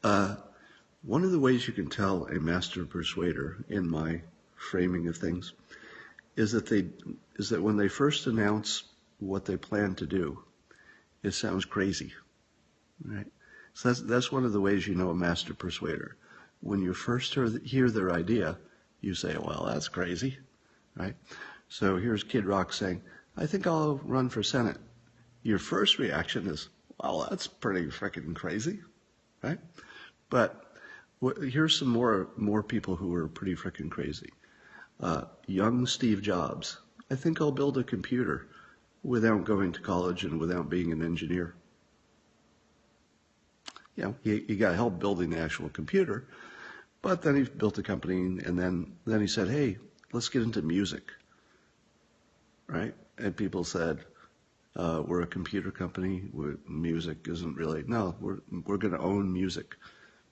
Uh, One of the ways you can tell a master persuader, in my framing of things, is that when they first announce what they plan to do, it sounds crazy, right? So that's one of the ways you know a master persuader. When you first hear their idea, you say, well, that's crazy, right? So here's Kid Rock saying, I think I'll run for Senate. Your first reaction is, well, that's pretty freaking crazy, right? But here's some more people who are pretty freaking crazy. Young Steve Jobs. I think I'll build a computer without going to college and without being an engineer. You know, he got help building the actual computer, but then he built a company, and then he said, hey, let's get into music, right? And people said, we're a computer company. Music isn't really, no, we're going to own music.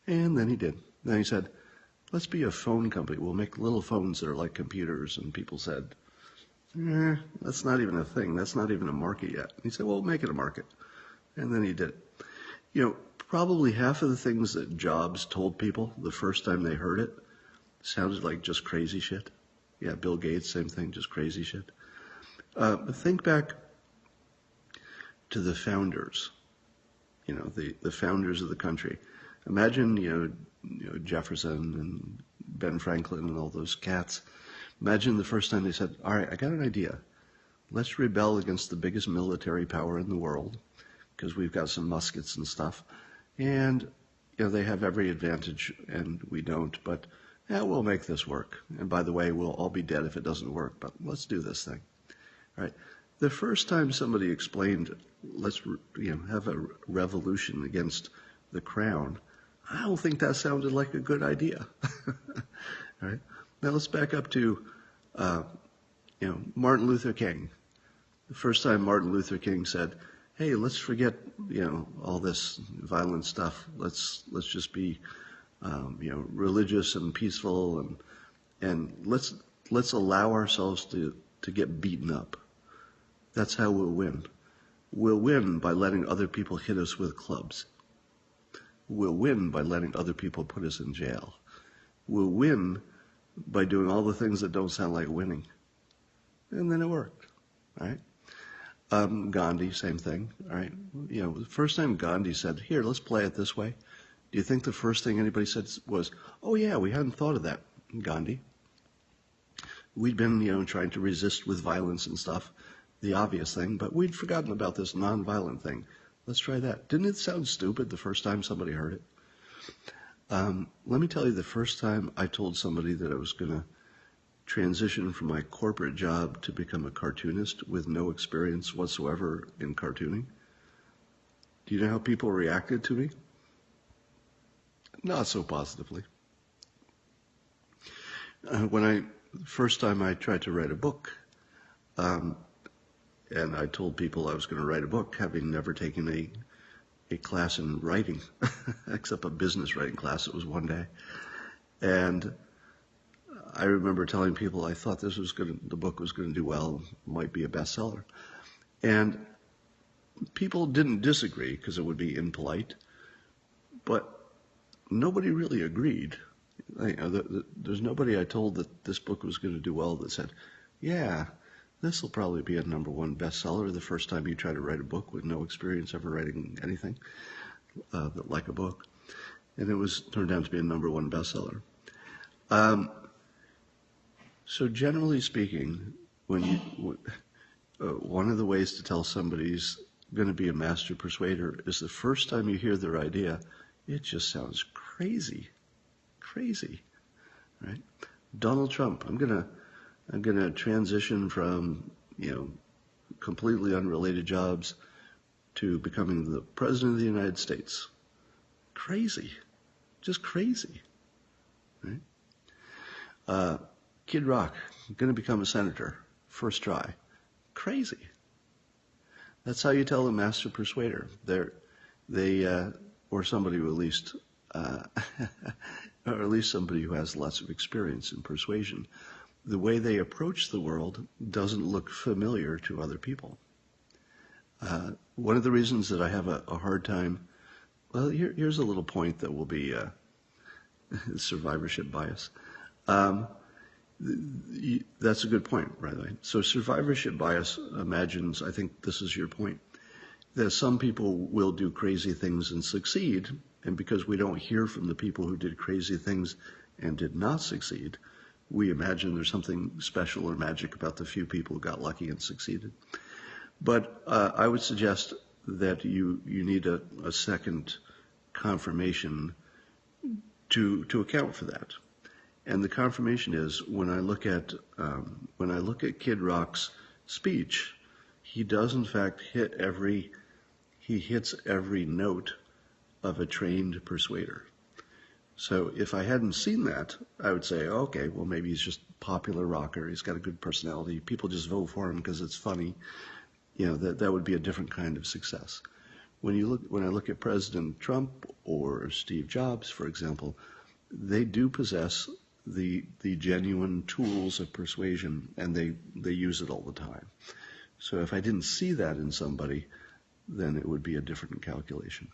And then he did. Then he said, let's be a phone company. We'll make little phones that are like computers. And people said, that's not even a thing. That's not even a market yet. And he said, well, make it a market. And then he did it. You know, probably half of the things that Jobs told people the first time they heard it sounded like just crazy shit. Yeah, Bill Gates, same thing, just crazy shit. But think back to the founders, you know, the founders of the country. Imagine, you know, Jefferson and Ben Franklin and all those cats. Imagine the first time they said, all right, I got an idea. Let's rebel against the biggest military power in the world because we've got some muskets and stuff. And, you know, they have every advantage and we don't, but yeah, we'll make this work. And by the way, we'll all be dead if it doesn't work, but let's do this thing. All right. The first time somebody explained, let's, you know, have a revolution against the crown, I don't think that sounded like a good idea. All right. Now let's back up to, you know, Martin Luther King. The first time Martin Luther King said, hey, let's forget, you know, all this violent stuff. Let's just be, you know, religious and peaceful, and let's allow ourselves to get beaten up. That's how we'll win. We'll win by letting other people hit us with clubs. We'll win by letting other people put us in jail. We'll win by doing all the things that don't sound like winning. And then it worked, right? Gandhi, same thing, all right? You know, the first time Gandhi said, here, let's play it this way, do you think the first thing anybody said was, oh yeah, we hadn't thought of that, Gandhi? We'd been, you know, trying to resist with violence and stuff, the obvious thing, but we'd forgotten about this nonviolent thing. Let's try that. Didn't it sound stupid the first time somebody heard it? Let me tell you, the first time I told somebody that I was going to transition from my corporate job to become a cartoonist with no experience whatsoever in cartooning, do you know how people reacted to me? Not so positively. First time I tried to write a book, and I told people I was going to write a book, having never taken a class in writing, except a business writing class. It was one day. And I remember telling people I thought the book was going to do well, might be a bestseller. And people didn't disagree because it would be impolite, but nobody really agreed. You know, there's nobody I told that this book was going to do well that said, yeah, this will probably be a #1 bestseller the first time you try to write a book with no experience ever writing anything like a book. And it turned out to be a #1 bestseller. So generally speaking, one of the ways to tell somebody's going to be a master persuader is the first time you hear their idea, it just sounds crazy, right? Donald Trump, I'm gonna transition from, you know, completely unrelated jobs to becoming the president of the United States. Crazy, just crazy, right? Kid Rock, gonna become a senator, first try. Crazy. That's how you tell a master persuader. Or somebody who at least, or at least somebody who has lots of experience in persuasion. The way they approach the world doesn't look familiar to other people. One of the reasons that I have a hard time Well, here's a little point that will be survivorship bias. Um, that's a good point, by the way. So survivorship bias imagines, I think this is your point, that some people will do crazy things and succeed, and because we don't hear from the people who did crazy things and did not succeed, we imagine there's something special or magic about the few people who got lucky and succeeded. But I would suggest that you need a second confirmation to account for that. And the confirmation is when I look at Kid Rock's speech, he does in fact he hits every note of a trained persuader. So if I hadn't seen that, I would say, okay, well maybe he's just a popular rocker. He's got a good personality. People just vote for him because it's funny. You know, that would be a different kind of success. When I look at President Trump or Steve Jobs, for example, they do possess the genuine tools of persuasion, and they use it all the time. So if I didn't see that in somebody, then it would be a different calculation.